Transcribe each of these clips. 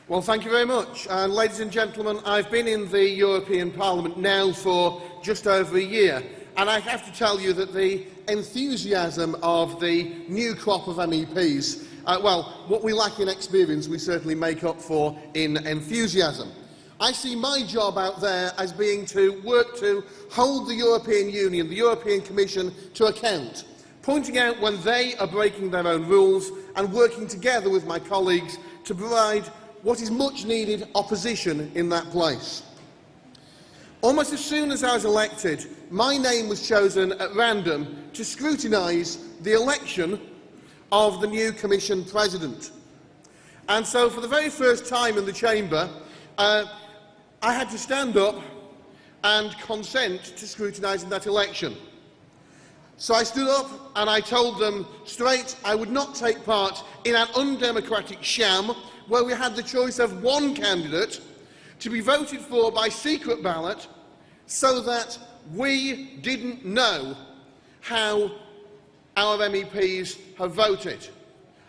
Well, thank you very much. And ladies and gentlemen, I've been in the European Parliament now for just over a year, and I have to tell you that the enthusiasm of the new crop of MEPs, well, what we lack in experience, we certainly make up for in enthusiasm. I see my job out there as being to work to hold the European Union, the European Commission, to account, pointing out when they are breaking their own rules and working together with my colleagues to provide what is much-needed opposition in that place. Almost as soon as I was elected, my name was chosen at random to scrutinise the election of the new Commission President. And so, for the very first time in the Chamber, I had to stand up and consent to scrutinising that election. So I stood up and I told them straight I would not take part in an undemocratic sham where we had the choice of one candidate to be voted for by secret ballot so that we didn't know how our MEPs have voted.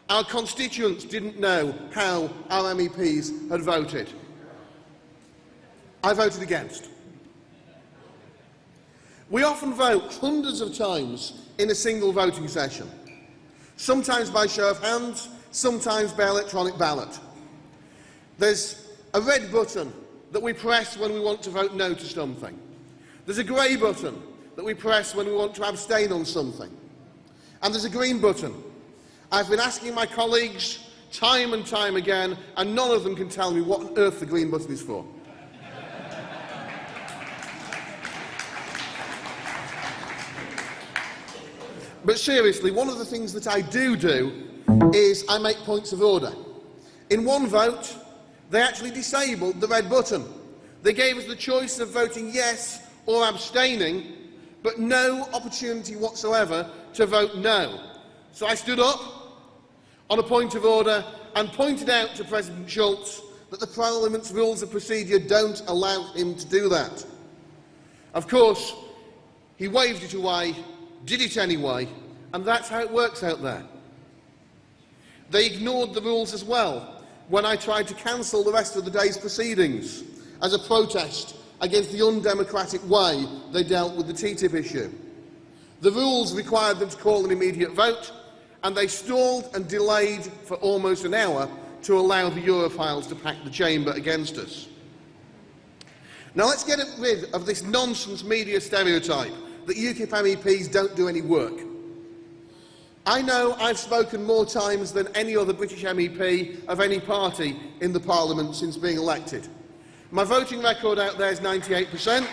Our constituents didn't know how our MEPs had voted. I voted against. We often vote hundreds of times in a single voting session, sometimes by show of hands, sometimes by electronic ballot. There's a red button that we press when we want to vote no to something. There's a grey button that we press when we want to abstain on something. And there's a green button. I've been asking my colleagues time and time again, and none of them can tell me what on earth the green button is for. But seriously, one of the things that I do is I make points of order. In one vote, they actually disabled the red button. They gave us the choice of voting yes or abstaining, but no opportunity whatsoever to vote no. So I stood up on a point of order and pointed out to President Schulz that the Parliament's rules of procedure don't allow him to do that. Of course, he waved it away, did it anyway, and that's how it works out there. They ignored the rules as well when I tried to cancel the rest of the day's proceedings as a protest against the undemocratic way they dealt with the TTIP issue. The rules required them to call an immediate vote, and they stalled and delayed for almost an hour to allow the Europhiles to pack the chamber against us. Now let's get rid of this nonsense media stereotype that UKIP MEPs don't do any work. I know I've spoken more times than any other British MEP of any party in the Parliament since being elected. My voting record out there is 98%.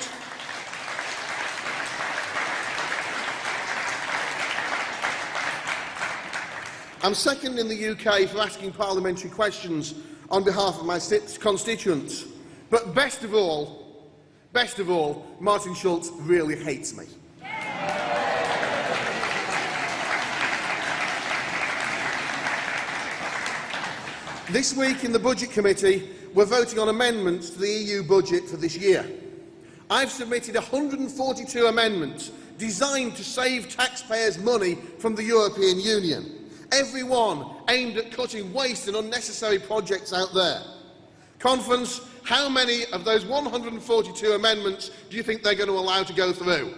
I'm second in the UK for asking parliamentary questions on behalf of my constituents. But best of all, Martin Schulz really hates me. This week in the Budget Committee, we're voting on amendments to the EU budget for this year. I've submitted 142 amendments designed to save taxpayers' money from the European Union, every one aimed at cutting waste and unnecessary projects out there. Conference, how many of those 142 amendments do you think they're going to allow to go through?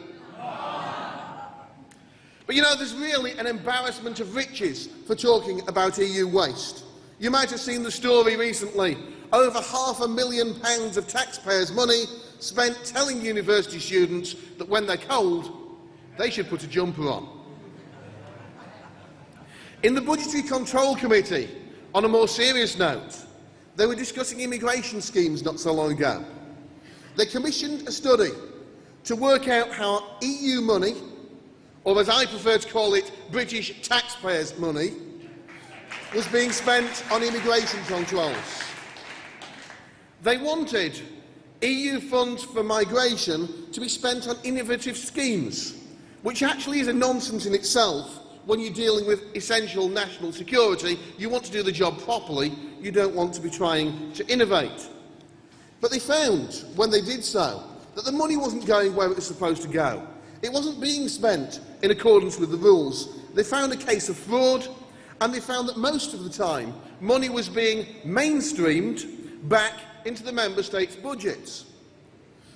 But you know, there's really an embarrassment of riches for talking about EU waste. You might have seen the story recently. Over £500,000 of taxpayers' money spent telling university students that when they're cold, they should put a jumper on. In the Budgetary Control Committee, on a more serious note, they were discussing immigration schemes not so long ago. They commissioned a study to work out how EU money, or as I prefer to call it, British taxpayers' money, was being spent on immigration controls. They wanted EU funds for migration to be spent on innovative schemes, which actually is a nonsense in itself when you're dealing with essential national security. You want to do the job properly, you don't want to be trying to innovate. But they found, when they did so, that the money wasn't going where it was supposed to go. It wasn't being spent in accordance with the rules. They found a case of fraud, and they found that most of the time money was being mainstreamed back into the Member States' budgets.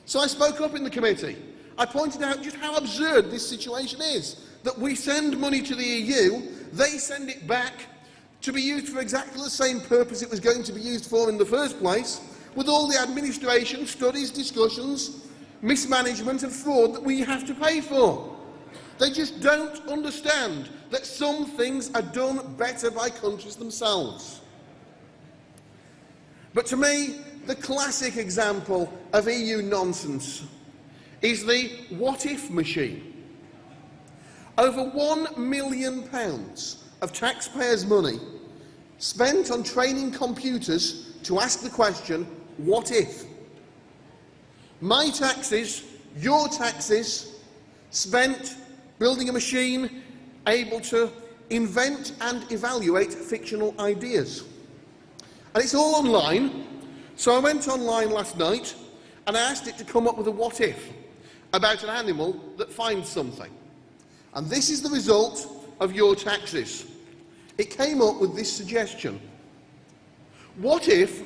So I spoke up in the committee. I pointed out just how absurd this situation is, that we send money to the EU, they send it back to be used for exactly the same purpose it was going to be used for in the first place, with all the administration, studies, discussions, mismanagement and fraud that we have to pay for. They just don't understand that some things are done better by countries themselves. But to me, the classic example of EU nonsense is the what-if machine. Over £1 million of taxpayers' money spent on training computers to ask the question, what if? My taxes, your taxes, spent building a machine able to invent and evaluate fictional ideas. And it's all online, so I went online last night and I asked it to come up with a what if about an animal that finds something. And this is the result of your taxes. It came up with this suggestion. What if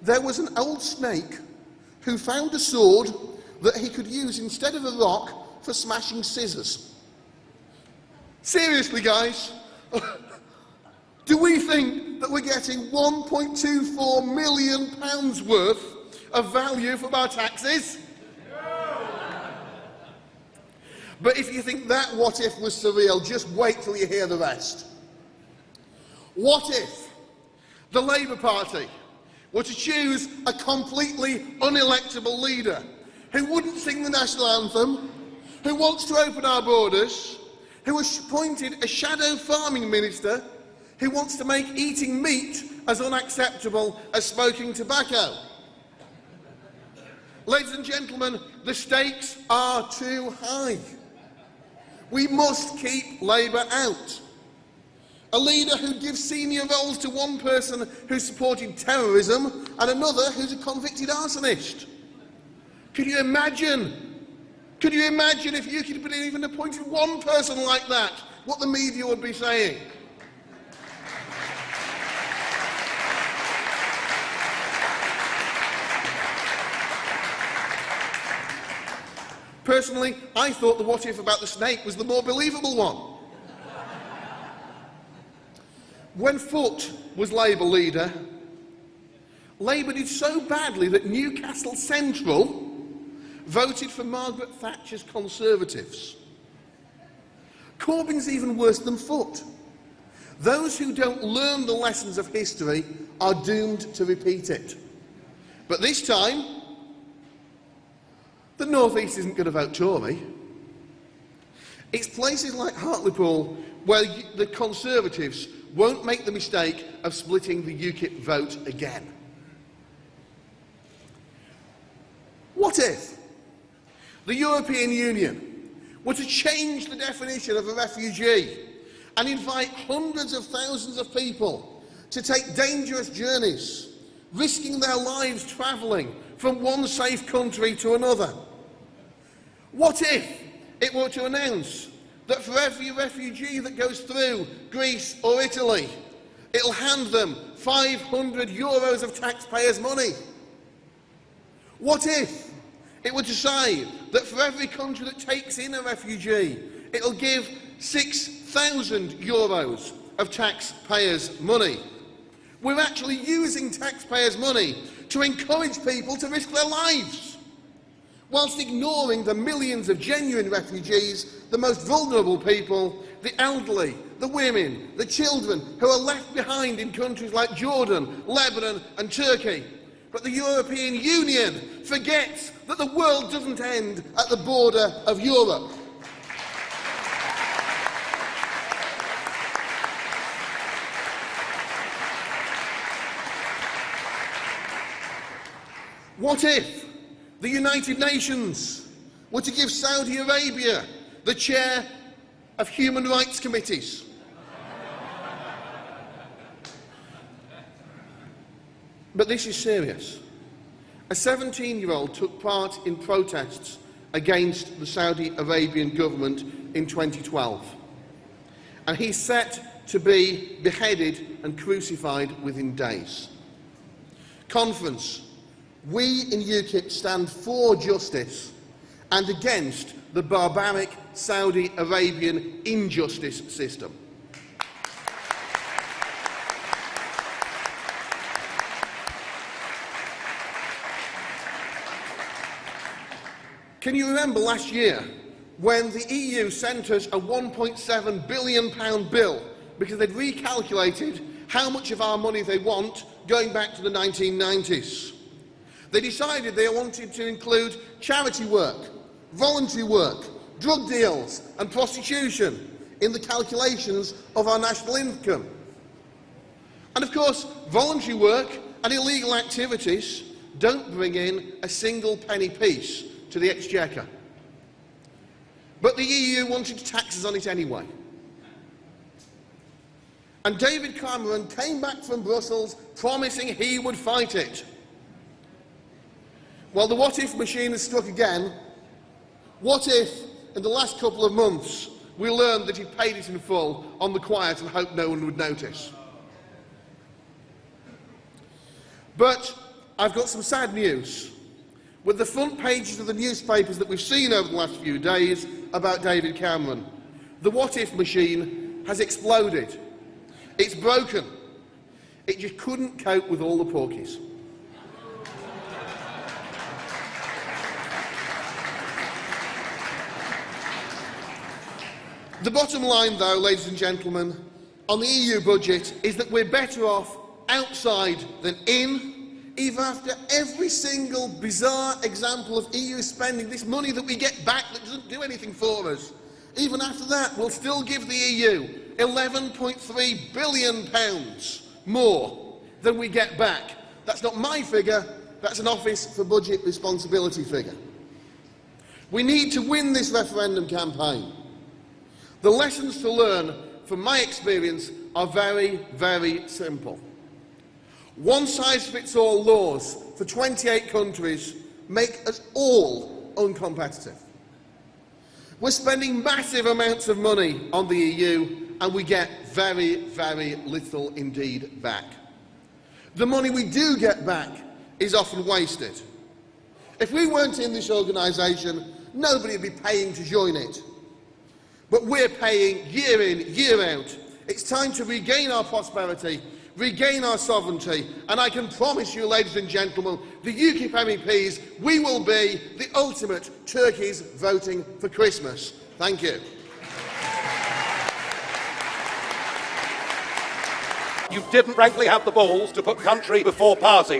there was an old snake who found a sword that he could use instead of a rock for smashing scissors? Seriously, guys, do we think that we're getting £1.24 million worth of value from our taxes? But if you think that what if was surreal, just wait till you hear the rest. What if the Labour Party were to choose a completely unelectable leader who wouldn't sing the national anthem, who wants to open our borders, who has appointed a shadow farming minister who wants to make eating meat as unacceptable as smoking tobacco? Ladies and gentlemen, the stakes are too high. We must keep Labour out. A leader who gives senior roles to one person who supported terrorism and another who's a convicted arsonist. Could you imagine? Could you imagine if UKIP had even appointed one person like that, what the media would be saying? Personally, I thought the what if about the snake was the more believable one. When Foot was Labour leader, Labour did so badly that Newcastle Central voted for Margaret Thatcher's Conservatives. Corbyn's even worse than Foot. Those who don't learn the lessons of history are doomed to repeat it. But this time, the North East isn't going to vote Tory. It's places like Hartlepool where the Conservatives won't make the mistake of splitting the UKIP vote again. What if the European Union were to change the definition of a refugee and invite hundreds of thousands of people to take dangerous journeys, risking their lives travelling from one safe country to another? What if it were to announce that for every refugee that goes through Greece or Italy, it'll hand them €500 of taxpayers' money? What if it were to say that for every country that takes in a refugee, it'll give €6,000 of taxpayers' money? We're actually using taxpayers' money to encourage people to risk their lives, whilst ignoring the millions of genuine refugees, the most vulnerable people, the elderly, the women, the children who are left behind in countries like Jordan, Lebanon and Turkey. But the European Union forgets that the world doesn't end at the border of Europe. What if the United Nations were to give Saudi Arabia the chair of human rights committees? But this is serious. A 17-year-old took part in protests against the Saudi Arabian government in 2012, and he's set to be beheaded and crucified within days. conference, we in UKIP stand for justice and against the barbaric Saudi Arabian injustice system. Can you remember last year when the EU sent us a £1.7 billion bill because they'd recalculated how much of our money they want going back to the 1990s? They decided they wanted to include charity work, voluntary work, drug deals and prostitution in the calculations of our national income. And of course, voluntary work and illegal activities don't bring in a single penny piece to the Exchequer. But the EU wanted to tax us on it anyway. And David Cameron came back from Brussels promising he would fight it. Well, the what-if machine has struck again. What if, in the last couple of months, we learned that he'd paid it in full on the quiet and hoped no one would notice? But I've got some sad news. With the front pages of the newspapers that we've seen over the last few days about David Cameron, the what-if machine has exploded. It's broken. It just couldn't cope with all the porkies. The bottom line, though, ladies and gentlemen, on the EU budget is that we're better off outside than in. Even after every single bizarre example of EU spending, this money that we get back that doesn't do anything for us, even after that, we'll still give the EU £11.3 billion more than we get back. That's not my figure, that's an Office for Budget Responsibility figure. We need to win this referendum campaign. The lessons to learn from my experience are very, very simple. One-size-fits-all laws for 28 countries make us all uncompetitive. We're spending massive amounts of money on the EU and we get very, very little indeed back. The money we do get back is often wasted. If we weren't in this organisation, nobody would be paying to join it. But we're paying year in, year out. It's time to regain our prosperity, regain our sovereignty, and I can promise you, ladies and gentlemen, the UKIP MEPs, we will be the ultimate turkeys voting for Christmas. Thank you. You didn't frankly have the balls to put country before party.